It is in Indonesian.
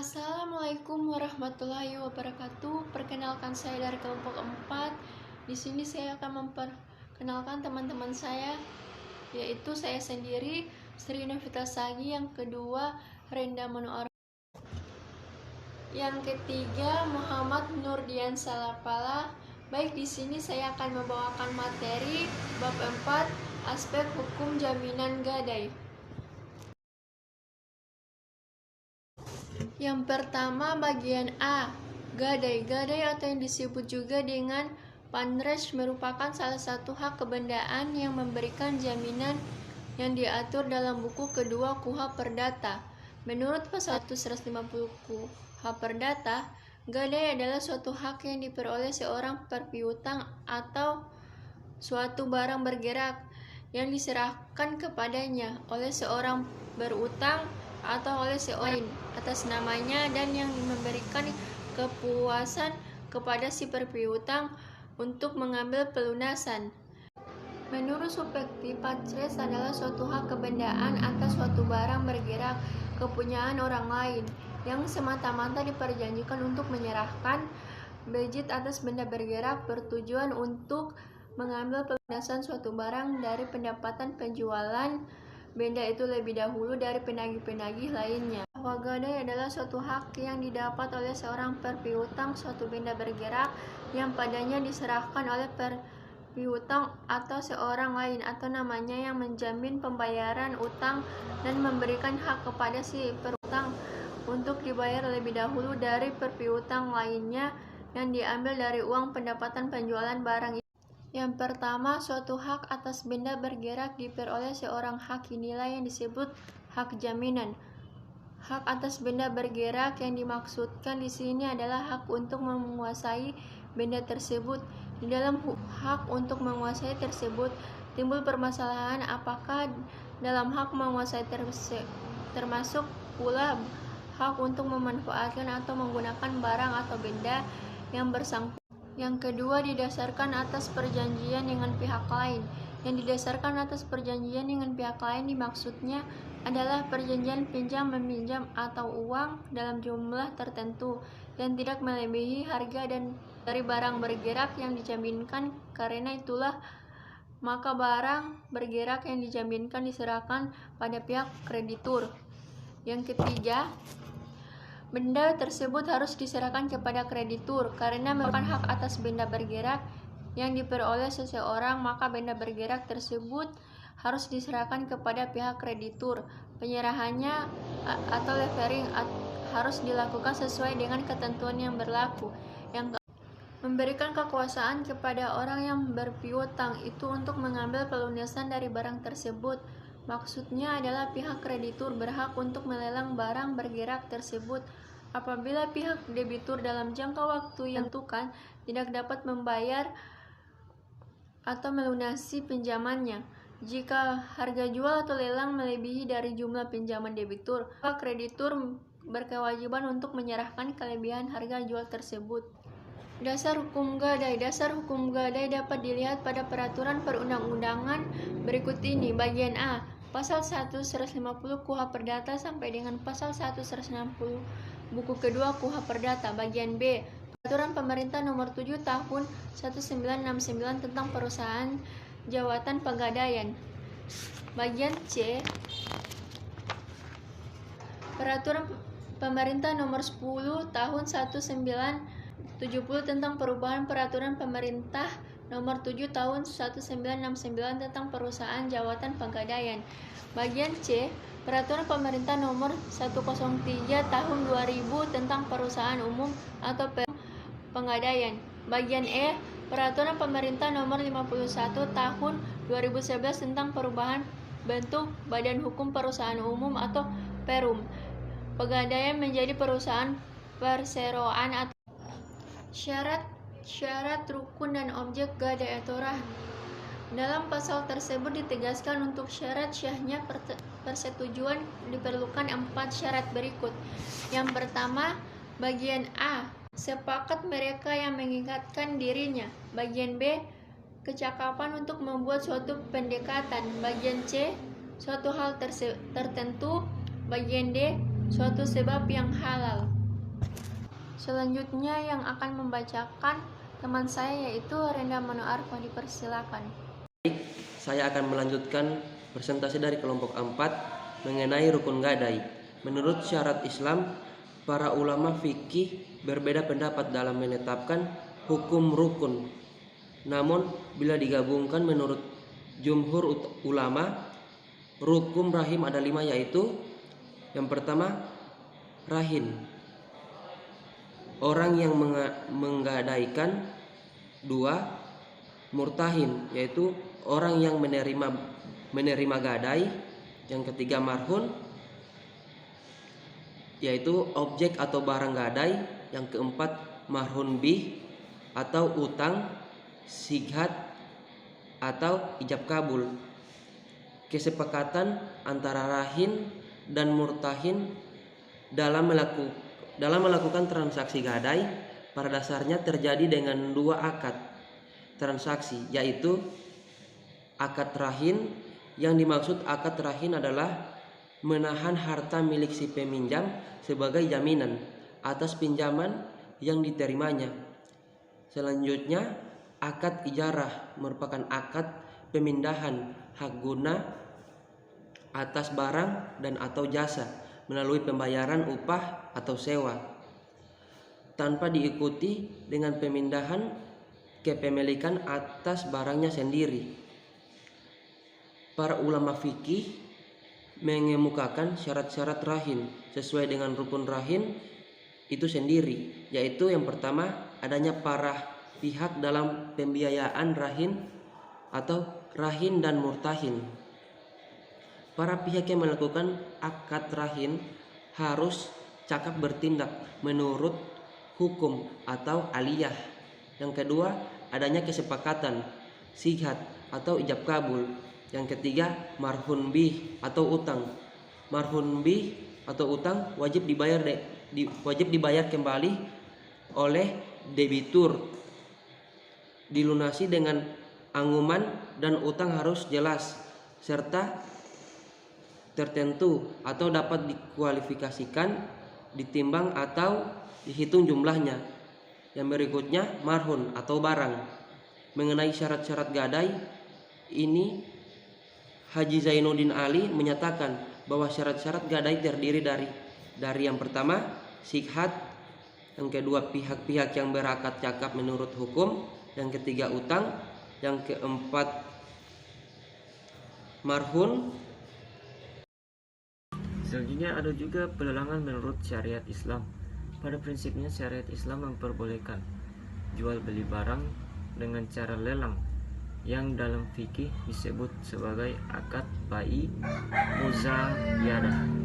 Assalamualaikum warahmatullahi wabarakatuh. Perkenalkan saya dari kelompok 4. Di sini saya akan memperkenalkan teman-teman saya, yaitu saya sendiri, Sri Novita Sagi, yang kedua Renda Monoor, yang ketiga Muhammad Nurdian Salapala. Baik, di sini saya akan membawakan materi bab 4, aspek hukum jaminan gadai. Yang pertama, bagian A, gadai. Gadai atau yang disebut juga dengan panres merupakan salah satu hak kebendaan yang memberikan jaminan yang diatur dalam buku kedua KUHP Perdata. Menurut pasal 150 KUHP Perdata, gadai adalah suatu hak yang diperoleh seorang perpiutang atau suatu barang bergerak yang diserahkan kepadanya oleh seorang berutang atau oleh seorang atas namanya, dan yang memberikan kepuasan kepada si perpiutang untuk mengambil pelunasan. Menurut Supekti, panres adalah suatu hak kebendaan atas suatu barang bergerak kepunyaan orang lain yang semata-mata diperjanjikan untuk menyerahkan bejit atas benda bergerak bertujuan untuk mengambil pelunasan suatu barang dari pendapatan penjualan benda itu lebih dahulu dari penagih-penagih lainnya. Bahwa gadai adalah suatu hak yang didapat oleh seorang perpiutang suatu benda bergerak yang padanya diserahkan oleh perpiutang atau seorang lain atau namanya yang menjamin pembayaran utang dan memberikan hak kepada si perutang untuk dibayar lebih dahulu dari perpiutang lainnya yang diambil dari uang pendapatan penjualan barang itu. Yang pertama, suatu hak atas benda bergerak diperoleh seorang hak, inilah yang disebut hak jaminan. Hak atas benda bergerak yang dimaksudkan di sini adalah hak untuk menguasai benda tersebut. Di dalam hak untuk menguasai tersebut timbul permasalahan apakah dalam hak menguasai termasuk pula hak untuk memanfaatkan atau menggunakan barang atau benda yang bersangkutan. Yang kedua, didasarkan atas perjanjian dengan pihak lain. Yang didasarkan atas perjanjian dengan pihak lain dimaksudnya adalah perjanjian pinjam-meminjam atau uang dalam jumlah tertentu yang tidak melebihi harga dan dari barang bergerak yang dijaminkan. Karena itulah maka barang bergerak yang dijaminkan diserahkan pada pihak kreditur. Yang ketiga, benda tersebut harus diserahkan kepada kreditur karena merupakan hak atas benda bergerak yang diperoleh seseorang, maka benda bergerak tersebut harus diserahkan kepada pihak kreditur. Penyerahannya atau levering harus dilakukan sesuai dengan ketentuan yang berlaku. Yang memberikan kekuasaan kepada orang yang berpiutang itu untuk mengambil pelunasan dari barang tersebut. Maksudnya adalah pihak kreditur berhak untuk melelang barang bergerak tersebut apabila pihak debitur dalam jangka waktu yang ditentukan tidak dapat membayar atau melunasi pinjamannya. Jika harga jual atau lelang melebihi dari jumlah pinjaman debitur, maka kreditur berkewajiban untuk menyerahkan kelebihan harga jual tersebut. Dasar hukum gadai. Dasar hukum gadai dapat dilihat pada peraturan perundang-undangan berikut ini. Bagian A, pasal 150 KUHP Perdata sampai dengan pasal 160 buku kedua KUHP Perdata. Bagian B, peraturan pemerintah nomor 7 tahun 1969 tentang perusahaan jawatan pegadaian. Bagian C, peraturan pemerintah nomor 10 tahun 1970 tentang perubahan peraturan pemerintah nomor 7 tahun 1969 tentang perusahaan jawatan pegadaian. Bagian C, peraturan pemerintah nomor 103 tahun 2000 tentang perusahaan umum atau pegadaian. Bagian E, peraturan pemerintah nomor 51 tahun 2011 tentang perubahan bentuk badan hukum perusahaan umum atau Perum. Pegadaian menjadi perusahaan perseroan atau syarat rukun dan objek gadai atau rahn. Dalam pasal tersebut ditegaskan untuk syarat syahnya persetujuan diperlukan 4 syarat berikut. Yang pertama, bagian A, sepakat mereka yang mengikatkan dirinya. Bagian B, kecakapan untuk membuat suatu pendekatan. Bagian C, suatu hal tertentu. Bagian D, suatu sebab yang halal. Selanjutnya yang akan membacakan teman saya yaitu Renda Manu Arfa, dipersilakan. Baik, saya akan melanjutkan presentasi dari kelompok 4 mengenai rukun gadai. Menurut syarat Islam, para ulama fikih berbeda pendapat dalam menetapkan hukum rukun. Namun, bila digabungkan menurut jumhur ulama, rukun rahim ada 5, yaitu yang pertama, rahin, orang yang menggadaikan. 2, murtahin, yaitu orang yang menerima gadai. Yang ketiga, marhun, yaitu objek atau barang gadai. Yang keempat, marhun bih atau utang, sighat atau ijab kabul. Kesepakatan antara rahin dan murtahin dalam melakukan transaksi gadai pada dasarnya terjadi dengan 2 akad transaksi, yaitu akad rahin. Yang dimaksud akad rahin adalah menahan harta milik si peminjam sebagai jaminan atas pinjaman yang diterimanya. Selanjutnya, akad ijarah merupakan akad pemindahan hak guna atas barang dan atau jasa melalui pembayaran upah atau sewa, tanpa diikuti dengan pemindahan kepemilikan atas barangnya sendiri. Para ulama fikih mengemukakan syarat-syarat rahin sesuai dengan rukun rahin itu sendiri, yaitu yang pertama, adanya para pihak dalam pembiayaan rahin atau rahin dan murtahin. Para pihak yang melakukan akad rahin harus cakap bertindak menurut hukum atau aliyah. Yang kedua, adanya kesepakatan sighat atau ijab kabul. Yang ketiga, marhun bih atau utang. Marhun bih atau utang wajib dibayar kembali oleh debitur, dilunasi dengan angguman, dan utang harus jelas serta tertentu atau dapat dikualifikasikan, ditimbang atau dihitung jumlahnya. Yang berikutnya, marhun atau barang. Mengenai syarat-syarat gadai ini, Haji Zainuddin Ali menyatakan bahwa syarat-syarat gadai terdiri dari yang pertama, sighat. Yang kedua, pihak-pihak yang berakad cakap menurut hukum. Yang ketiga, utang. Yang keempat, marhun. Selanjutnya ada juga pelelangan menurut syariat Islam. Pada prinsipnya syariat Islam memperbolehkan jual beli barang dengan cara lelang yang dalam fikih disebut sebagai akad bai muzayadah.